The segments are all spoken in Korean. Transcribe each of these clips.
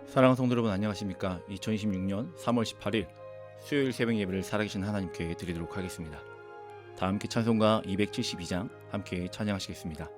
사랑하는 성도 여러분, 안녕하십니까? 2026년 3월 18일 수요일 새벽 예배를 살아계신 하나님께 드리도록 하겠습니다. 다 함께 찬송가 272장 함께 찬양하시겠습니다.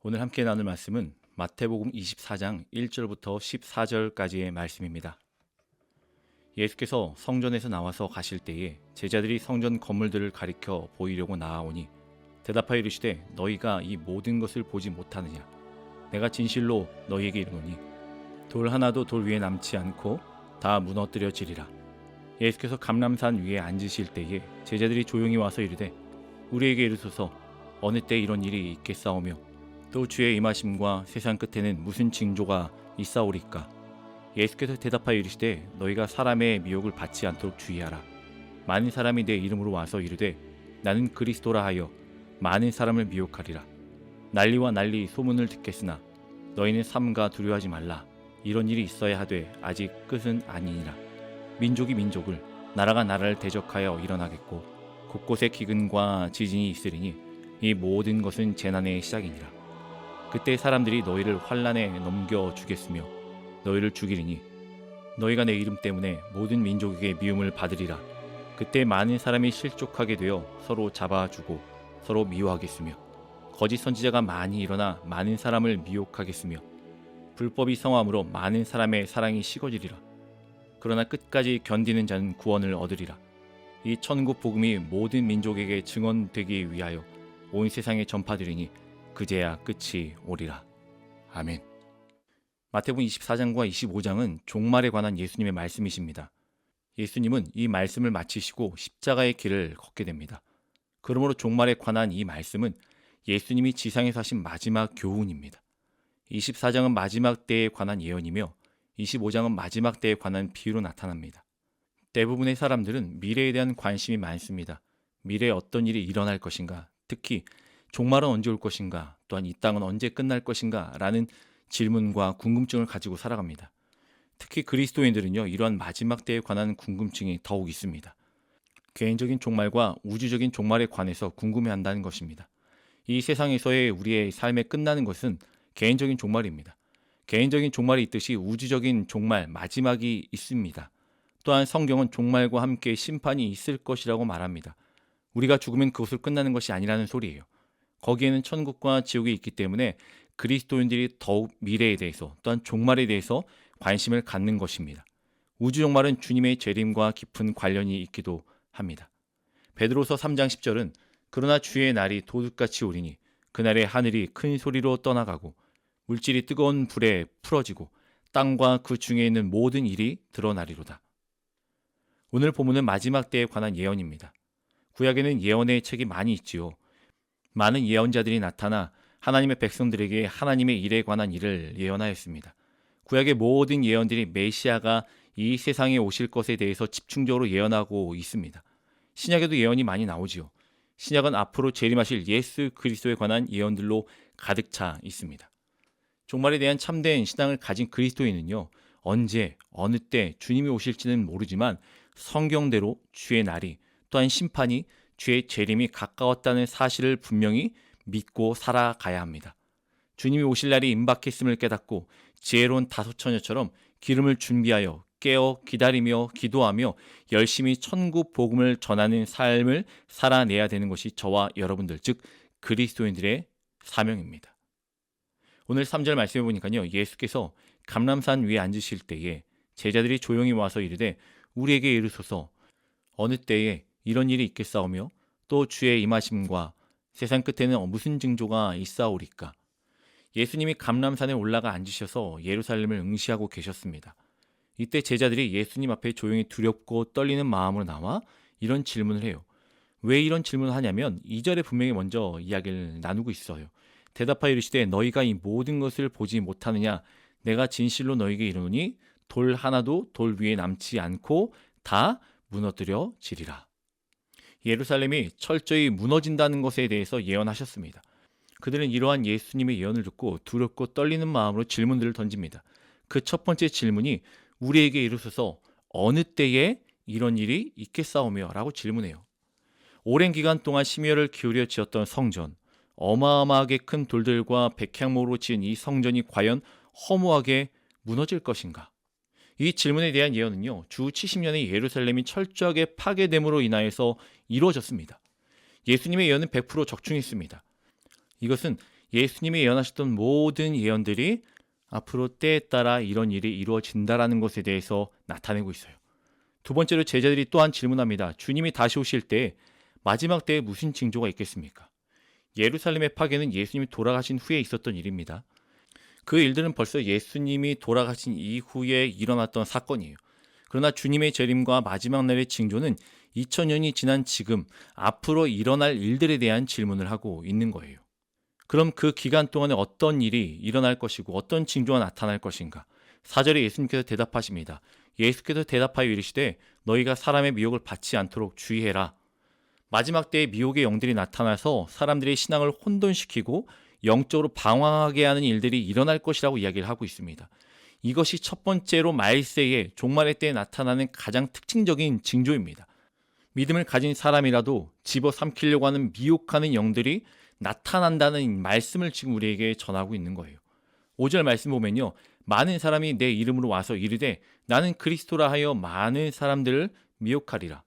오늘 함께 나눌 말씀은 마태복음 24장 1절부터 14절까지의 말씀입니다. 예수께서 성전에서 나와서 가실 때에 제자들이 성전 건물들을 가리켜 보이려고 나아오니 대답하여 이르시되 너희가 이 모든 것을 보지 못하느냐? 내가 진실로 너희에게 이르노니 돌 하나도 돌 위에 남지 않고 다 무너뜨려지리라. 예수께서 감람산 위에 앉으실 때에 제자들이 조용히 와서 이르되 우리에게 이르소서 어느 때 이런 일이 있겠사오며 또 주의 임하심과 세상 끝에는 무슨 징조가 있사오리까? 예수께서 대답하여 이르시되 너희가 사람의 미혹을 받지 않도록 주의하라. 많은 사람이 내 이름으로 와서 이르되 나는 그리스도라 하여 많은 사람을 미혹하리라. 난리와 난리 소문을 듣겠으나 너희는 삼가 두려워하지 말라. 이런 일이 있어야 하되 아직 끝은 아니니라. 민족이 민족을 나라가 나라를 대적하여 일어나겠고 곳곳에 기근과 지진이 있으리니 이 모든 것은 재난의 시작이니라. 그때 사람들이 너희를 환난에 넘겨 주겠으며 너희를 죽이리니 너희가 내 이름 때문에 모든 민족에게 미움을 받으리라. 그때 많은 사람이 실족하게 되어 서로 잡아주고 서로 미워하겠으며 거짓 선지자가 많이 일어나 많은 사람을 미혹하겠으며 불법이 성함으로 많은 사람의 사랑이 식어지리라. 그러나 끝까지 견디는 자는 구원을 얻으리라. 이 천국 복음이 모든 민족에게 증언되기 위하여 온 세상에 전파되리니 그제야 끝이 오리라. 아멘. 마태복음 24장과 25장은 종말에 관한 예수님의 말씀이십니다. 예수님은 이 말씀을 마치시고 십자가의 길을 걷게 됩니다. 그러므로 종말에 관한 이 말씀은 예수님이 지상에서 하신 마지막 교훈입니다. 24장은 마지막 때에 관한 예언이며 25장은 마지막 때에 관한 비유로 나타납니다. 대부분의 사람들은 미래에 대한 관심이 많습니다. 미래에 어떤 일이 일어날 것인가, 특히 종말은 언제 올 것인가, 또한 이 땅은 언제 끝날 것인가 라는 질문과 궁금증을 가지고 살아갑니다. 특히 그리스도인들은요, 이러한 마지막 때에 관한 궁금증이 더욱 있습니다. 개인적인 종말과 우주적인 종말에 관해서 궁금해한다는 것입니다. 이 세상에서의 우리의 삶의 끝나는 것은 개인적인 종말입니다. 개인적인 종말이 있듯이 우주적인 종말, 마지막이 있습니다. 또한 성경은 종말과 함께 심판이 있을 것이라고 말합니다. 우리가 죽으면 그것을 끝나는 것이 아니라는 소리예요. 거기에는 천국과 지옥이 있기 때문에 그리스도인들이 더욱 미래에 대해서 또한 종말에 대해서 관심을 갖는 것입니다. 우주 종말은 주님의 재림과 깊은 관련이 있기도 합니다. 베드로서 3장 10절은 그러나 주의 날이 도둑같이 오리니 그날에 하늘이 큰 소리로 떠나가고 물질이 뜨거운 불에 풀어지고 땅과 그 중에 있는 모든 일이 드러나리로다. 오늘 본문은 마지막 때에 관한 예언입니다. 구약에는 예언의 책이 많이 있지요. 많은 예언자들이 나타나 하나님의 백성들에게 하나님의 일에 관한 일을 예언하였습니다. 구약의 모든 예언들이 메시아가 이 세상에 오실 것에 대해서 집중적으로 예언하고 있습니다. 신약에도 예언이 많이 나오지요. 신약은 앞으로 재림하실 예수 그리스도에 관한 예언들로 가득 차 있습니다. 종말에 대한 참된 신앙을 가진 그리스도인은요, 언제 어느 때 주님이 오실지는 모르지만 성경대로 주의 날이 또한 심판이 주의 재림이 가까웠다는 사실을 분명히 믿고 살아가야 합니다. 주님이 오실 날이 임박했음을 깨닫고 지혜로운 다소처녀처럼 기름을 준비하여 깨어 기다리며 기도하며 열심히 천국 복음을 전하는 삶을 살아내야 되는 것이 저와 여러분들, 즉 그리스도인들의 사명입니다. 오늘 3절 말씀해 보니까요, 예수께서 감람산 위에 앉으실 때에 제자들이 조용히 와서 이르되 우리에게 이르소서 어느 때에 이런 일이 있겠사오며 또 주의 임하심과 세상 끝에는 무슨 징조가 있사오리까? 예수님이 감람산에 올라가 앉으셔서 예루살렘을 응시하고 계셨습니다. 이때 제자들이 예수님 앞에 조용히 두렵고 떨리는 마음으로 나와 이런 질문을 해요. 왜 이런 질문을 하냐면 2절에 분명히 먼저 이야기를 나누고 있어요. 대답하여 이르시되 너희가 이 모든 것을 보지 못하느냐? 내가 진실로 너희에게 이르노니 돌 하나도 돌 위에 남지 않고 다 무너뜨려지리라. 예루살렘이 철저히 무너진다는 것에 대해서 예언하셨습니다. 그들은 이러한 예수님의 예언을 듣고 두렵고 떨리는 마음으로 질문들을 던집니다. 그 첫 번째 질문이 우리에게 이르소서 어느 때에 이런 일이 있겠사오며 라고 질문해요. 오랜 기간 동안 심혈을 기울여 지었던 성전, 어마어마하게 큰 돌들과 백향목으로 지은 이 성전이 과연 허무하게 무너질 것인가? 이 질문에 대한 예언은요, 주 70년의 예루살렘이 철저하게 파괴됨으로 인하여서 이루어졌습니다. 예수님의 예언은 100% 적중했습니다. 이것은 예수님이 예언하셨던 모든 예언들이 앞으로 때에 따라 이런 일이 이루어진다라는 것에 대해서 나타내고 있어요. 두 번째로 제자들이 또한 질문합니다. 주님이 다시 오실 때 마지막 때에 무슨 징조가 있겠습니까? 예루살렘의 파괴는 예수님이 돌아가신 후에 있었던 일입니다. 그 일들은 벌써 예수님이 돌아가신 이후에 일어났던 사건이에요. 그러나 주님의 재림과 마지막 날의 징조는 2000년이 지난 지금 앞으로 일어날 일들에 대한 질문을 하고 있는 거예요. 그럼 그 기간 동안에 어떤 일이 일어날 것이고 어떤 징조가 나타날 것인가? 4절에 예수님께서 대답하십니다. 예수께서 대답하여 이르시되 너희가 사람의 미혹을 받지 않도록 주의해라. 마지막 때에 미혹의 영들이 나타나서 사람들의 신앙을 혼돈시키고 영적으로 방황하게 하는 일들이 일어날 것이라고 이야기를 하고 있습니다. 이것이 첫 번째로 말세에 종말의 때에 나타나는 가장 특징적인 징조입니다. 믿음을 가진 사람이라도 집어삼키려고 하는 미혹하는 영들이 나타난다는 말씀을 지금 우리에게 전하고 있는 거예요. 5절 말씀 보면요. 많은 사람이 내 이름으로 와서 이르되 나는 그리스도라 하여 많은 사람들을 미혹하리라.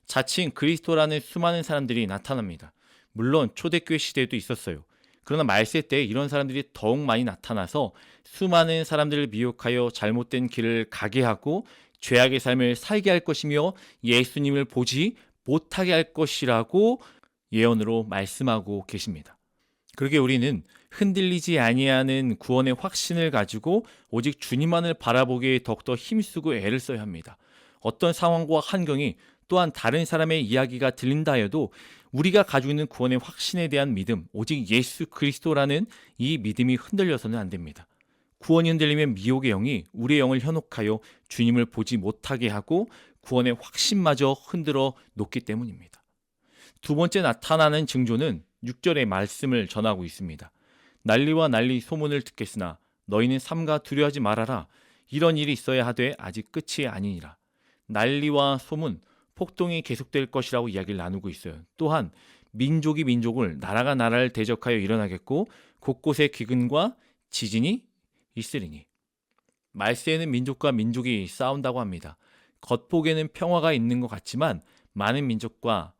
자칭 그리스도라는 수많은 사람들이 나타납니다. 물론 초대교회 시대에도 있었어요. 그러나 말세 때 이런 사람들이 더욱 많이 나타나서 수많은 사람들을 미혹하여 잘못된 길을 가게 하고 죄악의 삶을 살게 할 것이며 예수님을 보지 못하게 할 것이라고 예언으로 말씀하고 계십니다. 그러게 우리는 흔들리지 아니하는 구원의 확신을 가지고 오직 주님만을 바라보기에 더욱더 힘쓰고 애를 써야 합니다. 어떤 상황과 환경이 또한 다른 사람의 이야기가 들린다 해도 우리가 가지고 있는 구원의 확신에 대한 믿음, 오직 예수 그리스도라는 이 믿음이 흔들려서는 안 됩니다. 구원이 흔들리면 미혹의 영이 우리의 영을 현혹하여 주님을 보지 못하게 하고 구원의 확신마저 흔들어 놓기 때문입니다. 두 번째 나타나는 징조는 6절의 말씀을 전하고 있습니다. 난리와 난리 소문을 듣겠으나 너희는 삼가 두려워하지 말아라. 이런 일이 있어야 하되 아직 끝이 아니니라. 난리와 소문, 폭동이 계속될 것이라고 이야기를 나누고 있어요. 또한 민족이 민족을, 나라가 나라를 대적하여 일어나겠고 곳곳에 기근과 지진이 있으리니. 말세에는 민족과 민족이 싸운다고 합니다. 겉보기에는 평화가 있는 것 같지만 많은 민족과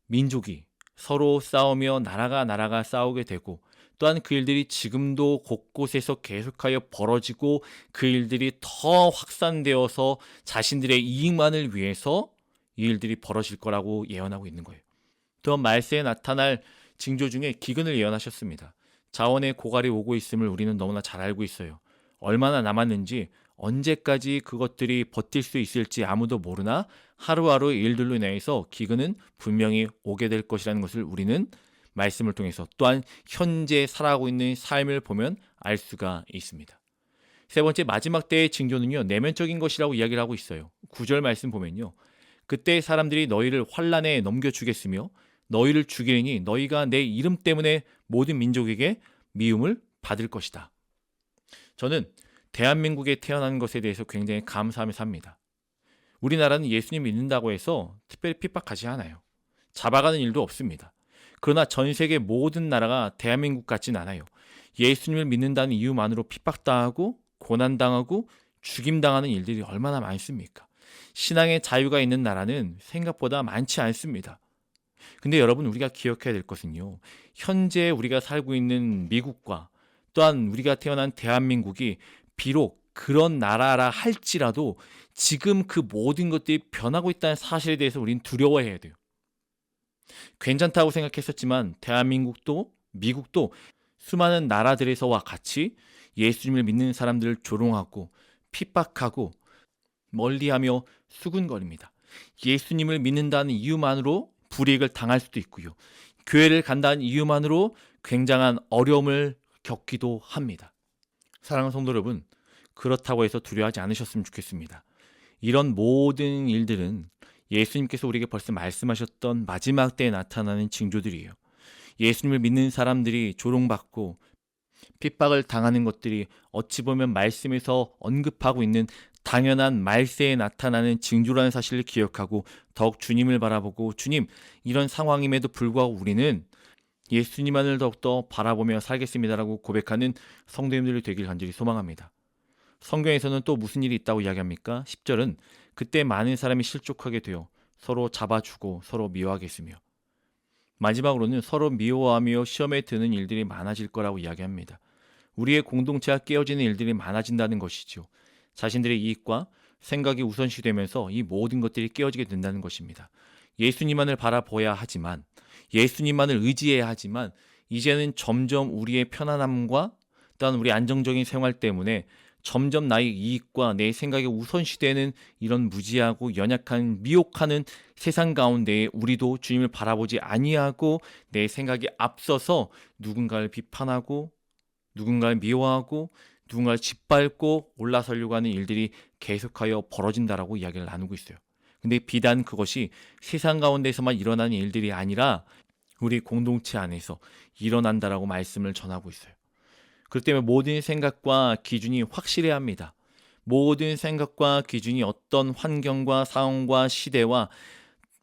민족이 서로 싸우며 나라가 싸우게 되고 또한 그 일들이 지금도 곳곳에서 계속하여 벌어지고 그 일들이 더 확산되어서 자신들의 이익만을 위해서 이 일들이 벌어질 거라고 예언하고 있는 거예요. 또한 말세에 나타날 징조 중에 기근을 예언하셨습니다. 자원의 고갈이 오고 있음을 우리는 너무나 잘 알고 있어요. 얼마나 남았는지 언제까지 그것들이 버틸 수 있을지 아무도 모르나 하루하루 일들로 인해서 기근은 분명히 오게 될 것이라는 것을 우리는 말씀을 통해서 또한 현재 살아가고 있는 삶을 보면 알 수가 있습니다. 세 번째 마지막 때의 징조는요. 내면적인 것이라고 이야기를 하고 있어요. 9절 말씀 보면요. 그때 사람들이 너희를 환란에 넘겨주겠으며 너희를 죽이리니 너희가 내 이름 때문에 모든 민족에게 미움을 받을 것이다. 저는 대한민국에 태어난 것에 대해서 굉장히 감사하며 삽니다. 우리나라는 예수님 믿는다고 해서 특별히 핍박하지 않아요. 잡아가는 일도 없습니다. 그러나 전 세계 모든 나라가 대한민국 같진 않아요. 예수님을 믿는다는 이유만으로 핍박당하고 고난당하고 죽임당하는 일들이 얼마나 많습니까? 신앙의 자유가 있는 나라는 생각보다 많지 않습니다. 근데 여러분 우리가 기억해야 될 것은요. 현재 우리가 살고 있는 미국과 또한 우리가 태어난 대한민국이 비록 그런 나라라 할지라도 지금 그 모든 것들이 변하고 있다는 사실에 대해서 우리는 두려워해야 돼요. 괜찮다고 생각했었지만 대한민국도 미국도 수많은 나라들에서와 같이 예수님을 믿는 사람들을 조롱하고 핍박하고 멀리하며 수군거립니다. 예수님을 믿는다는 이유만으로 불이익을 당할 수도 있고요. 교회를 간다는 이유만으로 굉장한 어려움을 겪기도 합니다. 사랑하는 성도 여러분, 그렇다고 해서 두려워하지 않으셨으면 좋겠습니다. 이런 모든 일들은 예수님께서 우리에게 벌써 말씀하셨던 마지막 때에 나타나는 징조들이에요. 예수님을 믿는 사람들이 조롱받고 핍박을 당하는 것들이 어찌 보면 말씀에서 언급하고 있는 당연한 말세에 나타나는 징조라는 사실을 기억하고 더욱 주님을 바라보고 주님, 이런 상황임에도 불구하고 우리는 예수님만을 더욱더 바라보며 살겠습니다라고 고백하는 성도님들이 되길 간절히 소망합니다. 성경에서는 또 무슨 일이 있다고 이야기합니까? 10절은 그때 많은 사람이 실족하게 되어 서로 잡아주고 서로 미워하겠으며 마지막으로는 서로 미워하며 시험에 드는 일들이 많아질 거라고 이야기합니다. 우리의 공동체가 깨어지는 일들이 많아진다는 것이죠. 자신들의 이익과 생각이 우선시되면서 이 모든 것들이 깨어지게 된다는 것입니다. 예수님만을 바라봐야 하지만, 예수님만을 의지해야 하지만, 이제는 점점 우리의 편안함과 또한 우리 안정적인 생활 때문에 점점 나의 이익과 내 생각이 우선시되는 이런 무지하고 연약한 미혹하는 세상 가운데에 우리도 주님을 바라보지 아니하고 내 생각이 앞서서 누군가를 비판하고 누군가를 미워하고 누군가를 짓밟고 올라서려고 하는 일들이 계속하여 벌어진다라고 이야기를 나누고 있어요. 근데 비단 그것이 세상 가운데서만 일어나는 일들이 아니라 우리 공동체 안에서 일어난다라고 말씀을 전하고 있어요. 그렇기 때문에 모든 생각과 기준이 확실해야 합니다. 모든 생각과 기준이 어떤 환경과 상황과 시대와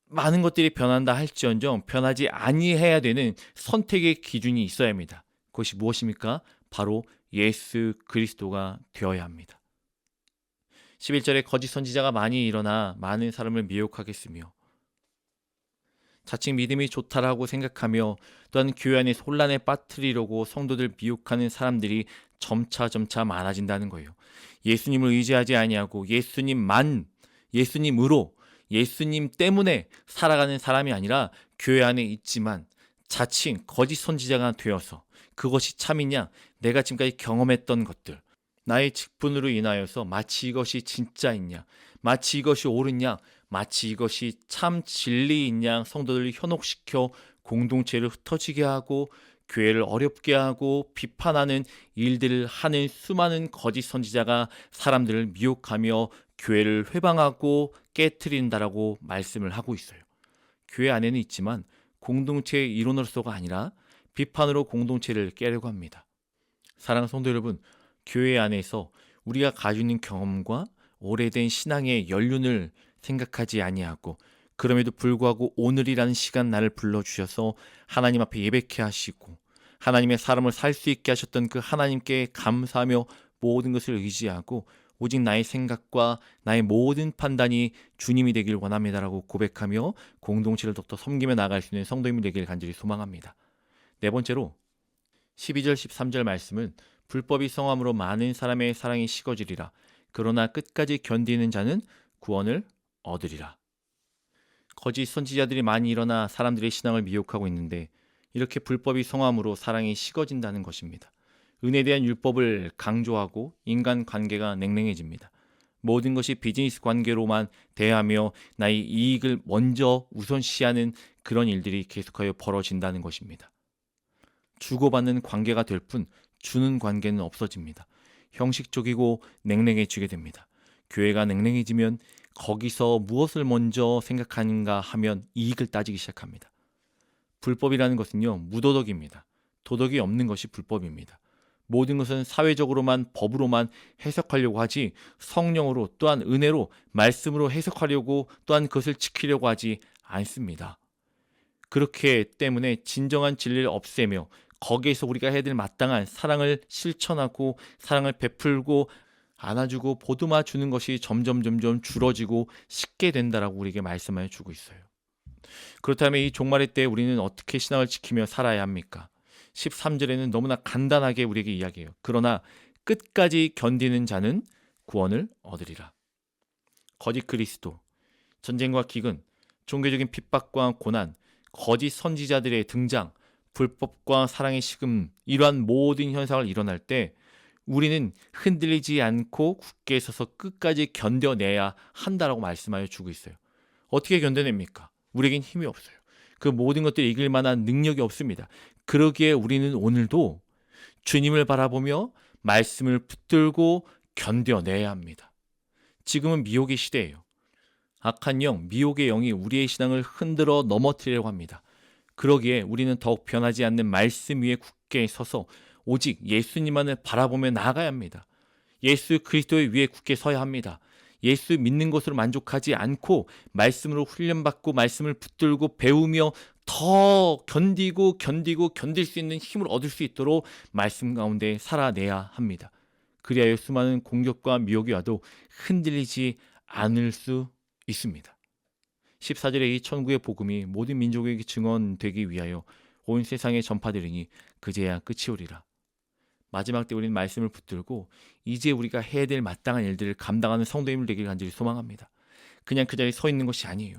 많은 것들이 변한다 할지언정 변하지 아니해야 되는 선택의 기준이 있어야 합니다. 그것이 무엇입니까? 바로 예수 그리스도가 되어야 합니다. 11절에 거짓 선지자가 많이 일어나 많은 사람을 미혹하겠으며 자칭 믿음이 좋다라고 생각하며 또한 교회 안에 혼란에 빠뜨리려고 성도들 미혹하는 사람들이 점차 많아진다는 거예요. 예수님을 의지하지 아니하고 예수님으로 예수님 때문에 살아가는 사람이 아니라 교회 안에 있지만 자칭 거짓 선지자가 되어서 그것이 참이냐, 내가 지금까지 경험했던 것들, 나의 직분으로 인하여서 마치 이것이 진짜이냐, 마치 이것이 옳으냐, 마치 이것이 참 진리인 양 성도들을 현혹시켜 공동체를 흩어지게 하고 교회를 어렵게 하고 비판하는 일들을 하는 수많은 거짓 선지자가 사람들을 미혹하며 교회를 회방하고 깨트린다라고 말씀을 하고 있어요. 교회 안에는 있지만 공동체의 일원으로서가 아니라 비판으로 공동체를 깨려고 합니다. 사랑하는 성도 여러분, 교회 안에서 우리가 가지고 있는 경험과 오래된 신앙의 연륜을 생각하지 아니하고 그럼에도 불구하고 오늘이라는 시간 나를 불러주셔서 하나님 앞에 예배케 하시고 하나님의 사람을 살 수 있게 하셨던 그 하나님께 감사하며 모든 것을 의지하고 오직 나의 생각과 나의 모든 판단이 주님이 되길 원합니다라고 고백하며 공동체를 더욱더 섬기며 나아갈 수 있는 성도님이 되길 간절히 소망합니다. 네 번째로 12절 13절 말씀은 불법이 성함으로 많은 사람의 사랑이 식어지리라. 그러나 끝까지 견디는 자는 구원을 얻으리라. 거짓 선지자들이 많이 일어나 사람들의 신앙을 미혹하고 있는데 이렇게 불법이 성함으로 사랑이 식어진다는 것입니다. 은혜에 대한 율법을 강조하고 인간관계가 냉랭해집니다. 모든 것이 비즈니스 관계로만 대하며 나의 이익을 먼저 우선시하는 그런 일들이 계속하여 벌어진다는 것입니다. 주고받는 관계가 될 뿐 주는 관계는 없어집니다. 형식적이고 냉랭해지게 됩니다. 교회가 냉랭해지면 거기서 무엇을 먼저 생각하는가 하면 이익을 따지기 시작합니다. 불법이라는 것은요, 무도덕입니다. 도덕이 없는 것이 불법입니다. 모든 것은 사회적으로만 법으로만 해석하려고 하지 성령으로 또한 은혜로 말씀으로 해석하려고 또한 그것을 지키려고 하지 않습니다. 그렇기 때문에 진정한 진리를 없애며 거기에서 우리가 해야 될 마땅한 사랑을 실천하고 사랑을 베풀고 안아주고 보듬어 주는 것이 점점 줄어지고 쉽게 된다라고 우리에게 말씀하여 주고 있어요. 그렇다면 이 종말의 때 우리는 어떻게 신앙을 지키며 살아야 합니까? 13절에는 너무나 간단하게 우리에게 이야기해요. 그러나 끝까지 견디는 자는 구원을 얻으리라. 거짓 그리스도, 전쟁과 기근, 종교적인 핍박과 고난, 거짓 선지자들의 등장, 불법과 사랑의 식음, 이러한 모든 현상을 일어날 때 우리는 흔들리지 않고 굳게 서서 끝까지 견뎌내야 한다라고 말씀하여 주고 있어요. 어떻게 견뎌냅니까? 우리에겐 힘이 없어요. 그 모든 것들을 이길 만한 능력이 없습니다. 그러기에 우리는 오늘도 주님을 바라보며 말씀을 붙들고 견뎌내야 합니다. 지금은 미혹의 시대예요. 악한 영, 미혹의 영이 우리의 신앙을 흔들어 넘어뜨리려고 합니다. 그러기에 우리는 더욱 변하지 않는 말씀 위에 굳게 서서 오직 예수님만을 바라보며 나아가야 합니다. 예수 그리스도의 위에 굳게 서야 합니다. 예수 믿는 것으로 만족하지 않고 말씀으로 훈련받고 말씀을 붙들고 배우며 더 견디고 견딜 수 있는 힘을 얻을 수 있도록 말씀 가운데 살아내야 합니다. 그리하여 수많은 공격과 미혹이 와도 흔들리지 않을 수 있습니다. 14절에 이 천국의 복음이 모든 민족에게 증언되기 위하여 온 세상에 전파되리니 그제야 끝이 오리라. 마지막 때 우리는 말씀을 붙들고 이제 우리가 해야 될 마땅한 일들을 감당하는 성도님들 되길 간절히 소망합니다. 그냥 그 자리에 서 있는 것이 아니에요.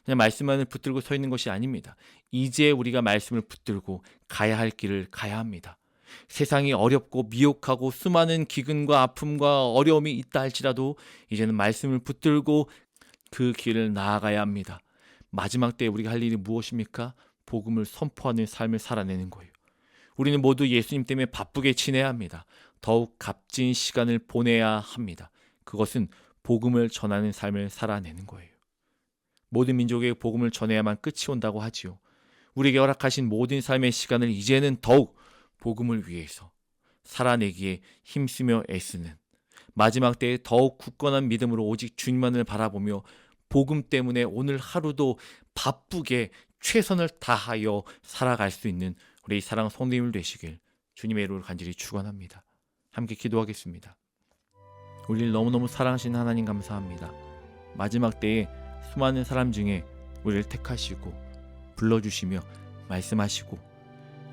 그냥 말씀만을 붙들고 서 있는 것이 아닙니다. 이제 우리가 말씀을 붙들고 가야 할 길을 가야 합니다. 세상이 어렵고 미혹하고 수많은 기근과 아픔과 어려움이 있다 할지라도 이제는 말씀을 붙들고 그 길을 나아가야 합니다. 마지막 때에 우리가 할 일이 무엇입니까? 복음을 선포하는 삶을 살아내는 거예요. 우리는 모두 예수님 때문에 바쁘게 지내야 합니다. 더욱 값진 시간을 보내야 합니다. 그것은 복음을 전하는 삶을 살아내는 거예요. 모든 민족에게 복음을 전해야만 끝이 온다고 하지요. 우리에게 허락하신 모든 삶의 시간을 이제는 더욱 복음을 위해서 살아내기에 힘쓰며 애쓰는, 마지막 때에 더욱 굳건한 믿음으로 오직 주님만을 바라보며 복음 때문에 오늘 하루도 바쁘게 최선을 다하여 살아갈 수 있는 우리 사랑하는 성도님들 되시길 주님의 이름으로 간절히 축원합니다. 함께 기도하겠습니다. 우리를 너무너무 사랑하시는 하나님 감사합니다. 마지막 때에 수많은 사람 중에 우리를 택하시고 불러주시며 말씀하시고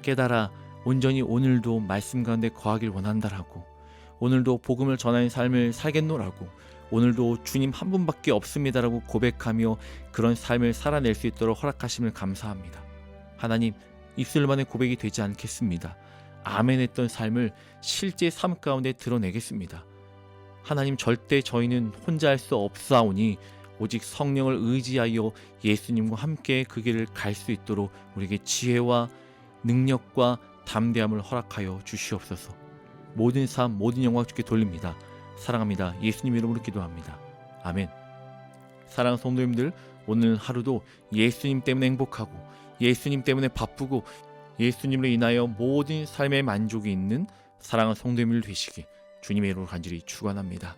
깨달아 온전히 오늘도 말씀 가운데 거하길 원한다라고, 오늘도 복음을 전하는 삶을 살겠노라고, 오늘도 주님 한 분밖에 없습니다라고 고백하며 그런 삶을 살아낼 수 있도록 허락하심을 감사합니다. 하나님, 입술만의 고백이 되지 않겠습니다. 아멘 했던 삶을 실제 삶 가운데 드러내겠습니다. 하나님, 절대 저희는 혼자 할 수 없사오니 오직 성령을 의지하여 예수님과 함께 그 길을 갈 수 있도록 우리에게 지혜와 능력과 담대함을 허락하여 주시옵소서. 모든 삶, 모든 영광 주께 돌립니다. 사랑합니다. 예수님 이름으로 기도합니다. 아멘. 사랑하는 성도님들, 오늘 하루도 예수님 때문에 행복하고 예수님 때문에 바쁘고 예수님으로 인하여 모든 삶의 만족이 있는 사랑하는 성도님들 되시길 주님의 이름으로 간절히 축원합니다.